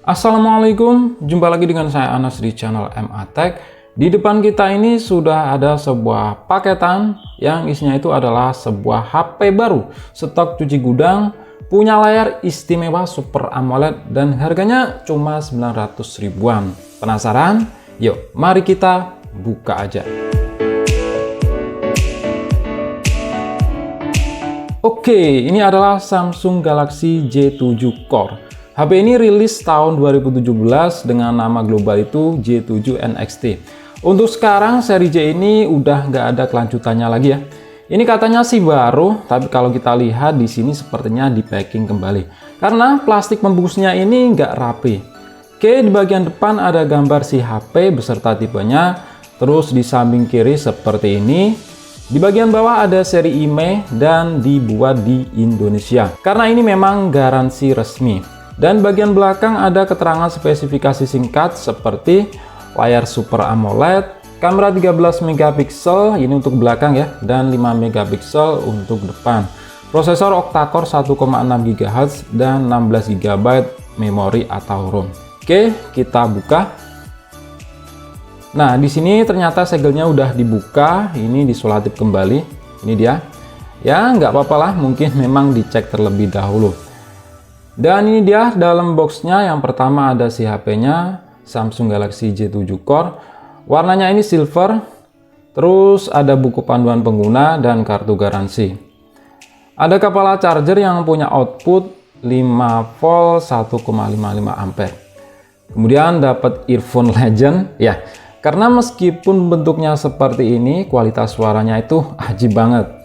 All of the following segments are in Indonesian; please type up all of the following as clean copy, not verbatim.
Assalamualaikum, jumpa lagi dengan saya Anas di channel MA Tech. Di depan kita ini sudah ada sebuah paketan yang isinya itu adalah sebuah HP baru, stok cuci gudang, punya layar istimewa Super AMOLED dan harganya cuma 900 ribuan. Penasaran? Yuk, mari kita buka aja. Oke, ini adalah Samsung Galaxy J7 Core. HP ini rilis tahun 2017 dengan nama global itu J7 NXT. Untuk sekarang seri J ini udah nggak ada kelanjutannya lagi ya. Ini katanya sih baru, tapi kalau kita lihat di sini sepertinya di packing kembali. Karena plastik pembungkusnya ini nggak rapi. Oke, di bagian depan ada gambar si HP beserta tipenya. Terus di samping kiri seperti ini. Di bagian bawah ada seri IMEI dan dibuat di Indonesia. Karena ini memang garansi resmi. Dan bagian belakang ada keterangan spesifikasi singkat seperti layar Super AMOLED, kamera 13 megapiksel ini untuk belakang ya, dan 5 megapiksel untuk depan. Prosesor octa-core 1,6 GHz dan 16 GB memori atau ROM. Oke, kita buka. Nah, di sini ternyata segelnya udah dibuka, ini disolatif kembali. Ini dia. Ya, nggak apa-apa lah, mungkin memang dicek terlebih dahulu. Dan ini dia dalam boxnya. Yang pertama ada si HP-nya, Samsung Galaxy J7 Core. Warnanya ini silver. Terus ada buku panduan pengguna dan kartu garansi. Ada kepala charger yang punya output 5 volt 1,55 ampere. Kemudian dapat earphone Legend ya. Karena meskipun bentuknya seperti ini, kualitas suaranya itu ajib banget.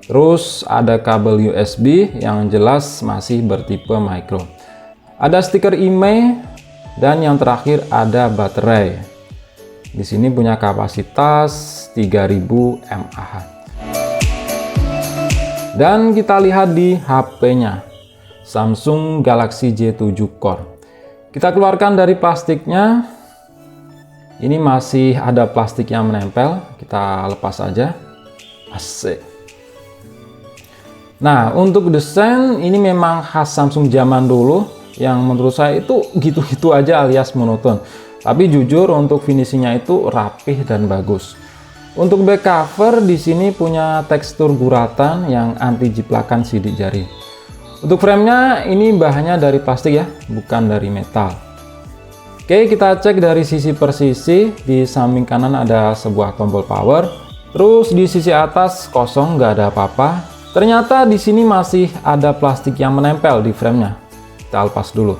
Terus ada kabel USB yang jelas masih bertipe micro. Ada stiker IMEI dan yang terakhir ada baterai. Di sini punya kapasitas 3000 mAh. Dan kita lihat di HP-nya, Samsung Galaxy J7 Core. Kita keluarkan dari plastiknya. Ini masih ada plastik yang menempel, kita lepas aja. Asik. Nah, untuk desain ini memang khas Samsung zaman dulu, yang menurut saya itu gitu-gitu aja alias monoton. Tapi jujur untuk finishingnya itu rapih dan bagus. Untuk back cover di sini punya tekstur guratan yang anti jiplakan sidik jari. Untuk framenya ini bahannya dari plastik ya, bukan dari metal. Oke, kita cek dari sisi per sisi. Di samping kanan ada sebuah tombol power. Terus di sisi atas kosong, nggak ada apa-apa. Ternyata di sini masih ada plastik yang menempel di framenya. Kita lepas dulu.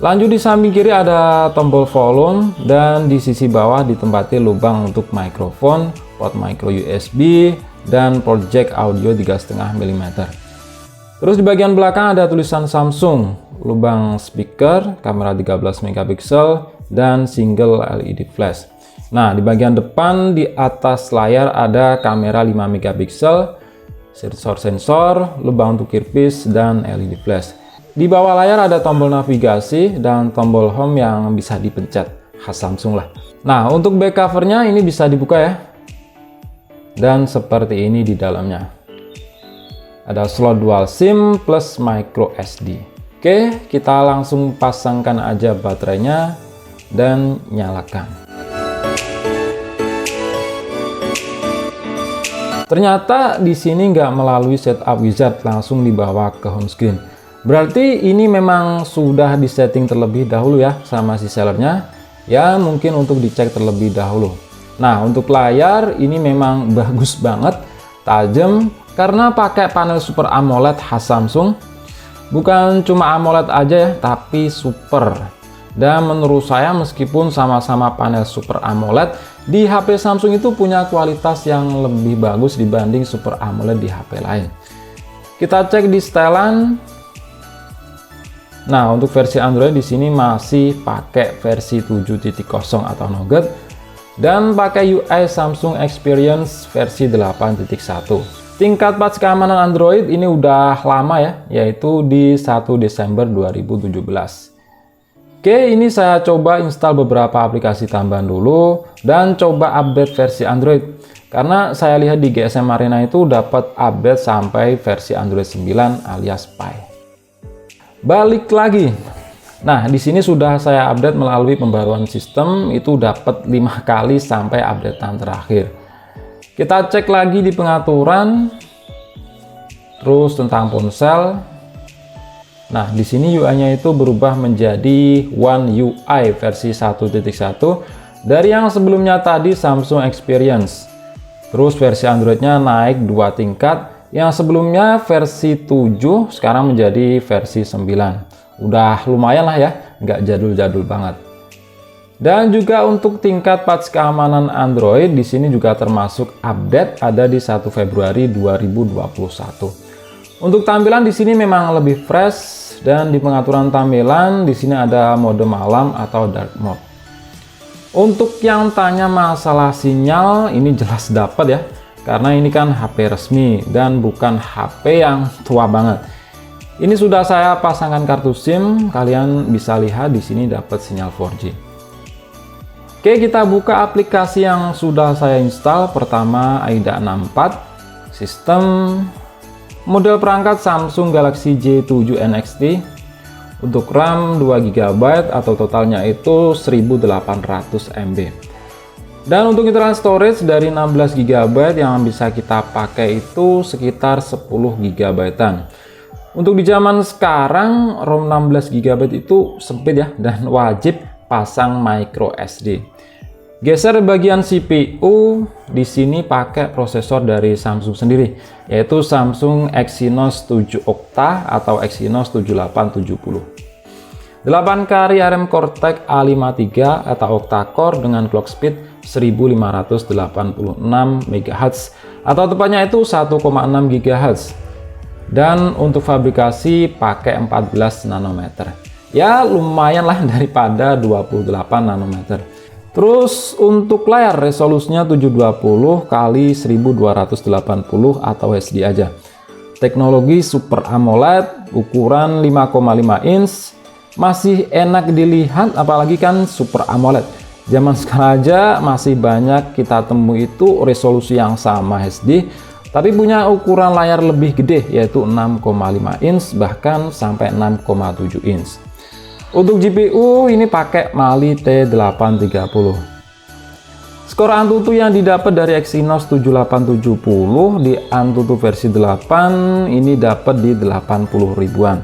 Lanjut di samping kiri ada tombol volume dan di sisi bawah ditempati lubang untuk mikrofon, port micro USB, dan port jack audio 3,5 mm. Terus di bagian belakang ada tulisan Samsung, lubang speaker, kamera 13 megapiksel, dan single LED flash. Nah, di bagian depan di atas layar ada kamera 5 megapiksel, sensor, lubang untuk earpiece, dan LED flash. Di bawah layar ada tombol navigasi dan tombol home yang bisa dipencet, khas Samsung lah. Nah, untuk back covernya ini bisa dibuka ya. Dan seperti ini di dalamnya. Ada slot dual SIM plus micro SD. Oke, kita langsung pasangkan aja baterainya dan nyalakan. Ternyata di sini nggak melalui setup wizard, langsung dibawa ke home screen. Berarti ini memang sudah disetting terlebih dahulu ya sama si sellernya. Ya mungkin untuk dicek terlebih dahulu. Nah, untuk layar ini memang bagus banget, tajam. Karena pakai panel Super AMOLED khas Samsung. Bukan cuma AMOLED aja ya, tapi Super. Dan menurut saya meskipun sama-sama panel Super AMOLED, di HP Samsung itu punya kualitas yang lebih bagus dibanding Super AMOLED di HP lain. Kita cek di setelan. Nah, untuk versi Android di sini masih pakai versi 7.0 atau Nougat dan pakai UI Samsung Experience versi 8.1. Tingkat patch keamanan Android ini udah lama ya, yaitu di 1 Desember 2017. Oke, ini saya coba install beberapa aplikasi tambahan dulu dan coba update versi Android. Karena saya lihat di GSM Arena itu dapat update sampai versi Android 9 alias Pie. Balik lagi. Nah, di sini sudah saya update melalui pembaruan sistem, itu dapat 5 kali sampai updatean terakhir. Kita cek lagi di pengaturan, terus tentang ponsel. Nah, di sini UI-nya itu berubah menjadi One UI versi 1.1 dari yang sebelumnya tadi Samsung Experience. Terus versi Android-nya naik 2 tingkat, yang sebelumnya versi 7 sekarang menjadi versi 9. Udah lumayan lah ya, nggak jadul-jadul banget. Dan juga untuk tingkat patch keamanan Android di sini juga termasuk update, ada di 1 Februari 2021. Untuk tampilan di sini memang lebih fresh, dan di pengaturan tampilan di sini ada mode malam atau dark mode. Untuk yang tanya masalah sinyal, ini jelas dapat ya, karena ini kan HP resmi dan bukan HP yang tua banget. Ini sudah saya pasangkan kartu SIM, kalian bisa lihat di sini dapat sinyal 4G. Oke, kita buka aplikasi yang sudah saya install. Pertama, AIDA 64, sistem, model perangkat Samsung Galaxy J7 NXT, untuk RAM 2 GB atau totalnya itu 1800 MB. Dan untuk internal storage dari 16 GB yang bisa kita pakai itu sekitar 10 GB-an. Untuk di zaman sekarang, ROM 16 GB itu sempit ya, dan wajib pasang micro SD. Geser bagian CPU, di sini pakai prosesor dari Samsung sendiri, yaitu Samsung Exynos 7 Octa atau Exynos 7870. 8 kali ARM Cortex A53 atau octa-core dengan clock speed 1586 MHz atau tepatnya itu 1,6 GHz. Dan untuk fabrikasi pakai 14 nanometer. Ya lumayan lah daripada 28 nanometer. Terus untuk layar resolusinya 720 kali 1280 atau HD aja. Teknologi Super AMOLED ukuran 5,5 inch. Masih enak dilihat, apalagi kan Super AMOLED. Zaman sekarang aja masih banyak kita temui itu resolusi yang sama HD, tapi punya ukuran layar lebih gede, yaitu 6,5 inch bahkan sampai 6,7 inch. Untuk GPU ini pakai Mali T830. Skor Antutu yang didapat dari Exynos 7870 di Antutu versi 8 ini dapat di 80 ribuan.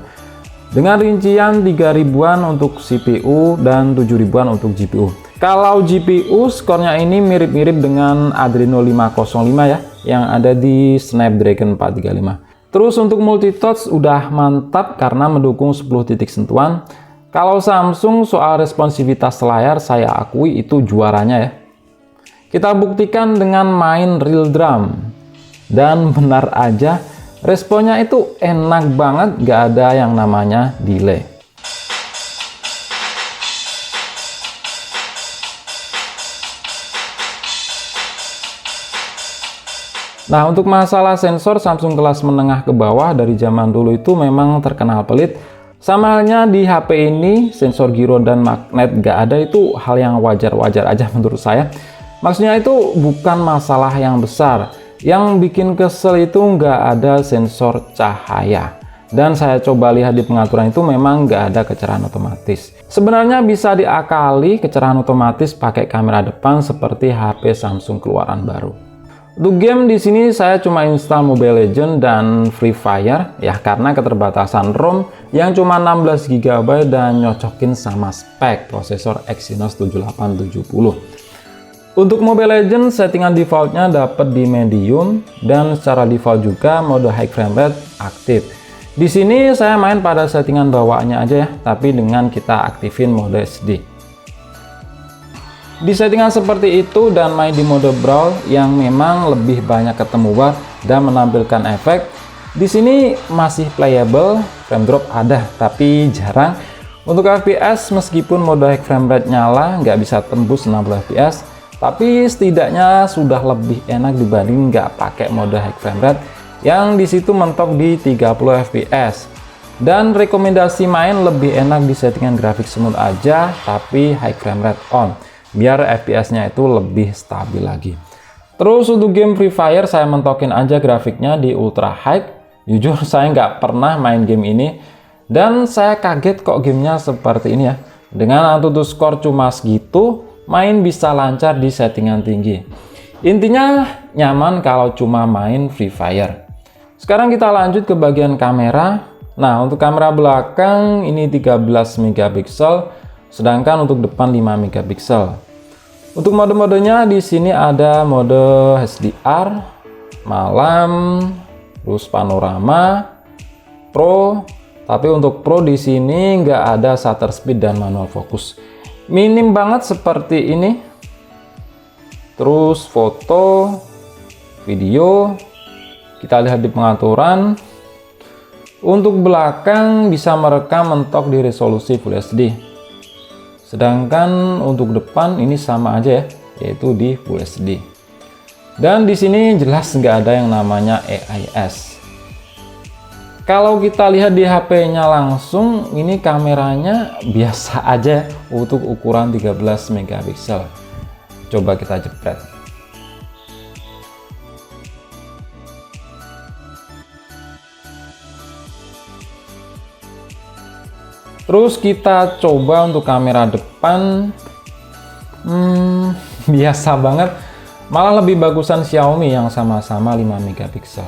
Dengan rincian 3 ribuan untuk CPU dan 7 ribuan untuk GPU. Kalau GPU skornya ini mirip-mirip dengan Adreno 505 ya, yang ada di Snapdragon 435. Terus untuk multitouch udah mantap karena mendukung 10 titik sentuhan. Kalau Samsung soal responsivitas layar saya akui itu juaranya ya. Kita buktikan dengan main real drum. Dan benar aja responnya itu enak banget, gak ada yang namanya delay. Nah, untuk masalah sensor, Samsung kelas menengah ke bawah dari zaman dulu itu memang terkenal pelit. Sama halnya di HP ini, sensor giro dan magnet gak ada, itu hal yang wajar-wajar aja menurut saya. Maksudnya itu bukan masalah yang besar. Yang bikin kesel itu nggak ada sensor cahaya. Dan saya coba lihat di pengaturan itu memang nggak ada kecerahan otomatis. Sebenarnya bisa diakali kecerahan otomatis pakai kamera depan seperti HP Samsung keluaran baru. Untuk game di sini saya cuma install Mobile Legends dan Free Fire ya, karena keterbatasan ROM yang cuma 16 GB dan nyocokin sama spek prosesor Exynos 7870. Untuk Mobile Legends settingan defaultnya dapat di medium dan secara default juga mode high frame rate aktif. Di sini saya main pada settingan bawaannya aja ya, tapi dengan kita aktifin mode SD. Di settingan seperti itu dan main di mode brawl yang memang lebih banyak ketemu bar dan menampilkan efek, di sini masih playable, frame drop ada tapi jarang. Untuk FPS meskipun mode high frame rate nyala nggak bisa tembus 60 fps, tapi setidaknya sudah lebih enak dibanding nggak pakai mode high frame rate yang di situ mentok di 30 fps. Dan rekomendasi main lebih enak di settingan grafik smooth aja tapi high frame rate on, biar FPS-nya itu lebih stabil lagi. Terus untuk game Free Fire saya mentokin aja grafiknya di ultra high. Jujur saya nggak pernah main game ini Dan saya kaget kok gamenya seperti ini ya. Dengan AnTuTu skor cuma segitu, main bisa lancar di settingan tinggi. Intinya nyaman kalau cuma main Free Fire. Sekarang kita lanjut ke bagian kamera. Nah, untuk kamera belakang ini 13 megapiksel, sedangkan untuk depan 5 megapiksel. Untuk mode-modenya di sini ada mode HDR, malam, terus panorama, pro. Tapi untuk pro di sini nggak ada shutter speed dan manual fokus. Minim banget seperti ini. Terus foto, video, kita lihat di pengaturan. Untuk belakang bisa merekam mentok di resolusi Full HD. Sedangkan untuk depan ini sama aja ya, yaitu di Full HD. Dan di sini jelas nggak ada yang namanya AIS. Kalau kita lihat di HP-nya langsung, ini kameranya biasa aja untuk ukuran 13 megapiksel. Coba kita jepret. Terus kita coba untuk kamera depan, biasa banget, malah lebih bagusan Xiaomi yang sama-sama 5 megapiksel.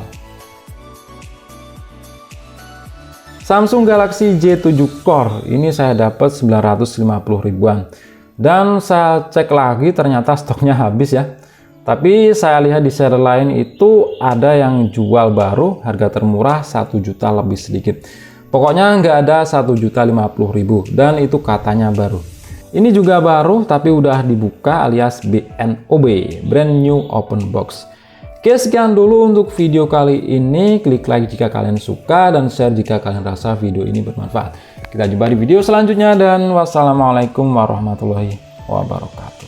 Samsung Galaxy J7 Core ini saya dapat 950 ribuan, dan saya cek lagi ternyata stoknya habis ya. Tapi saya lihat di share lain itu ada yang jual baru, harga termurah 1 juta lebih sedikit. Pokoknya nggak ada 1.050.000 dan itu katanya baru. Ini juga baru tapi udah dibuka alias BNOB, brand new open box. Oke, sekian dulu untuk video kali ini. Klik like jika kalian suka dan share jika kalian rasa video ini bermanfaat. Kita jumpa di video selanjutnya dan wassalamualaikum warahmatullahi wabarakatuh.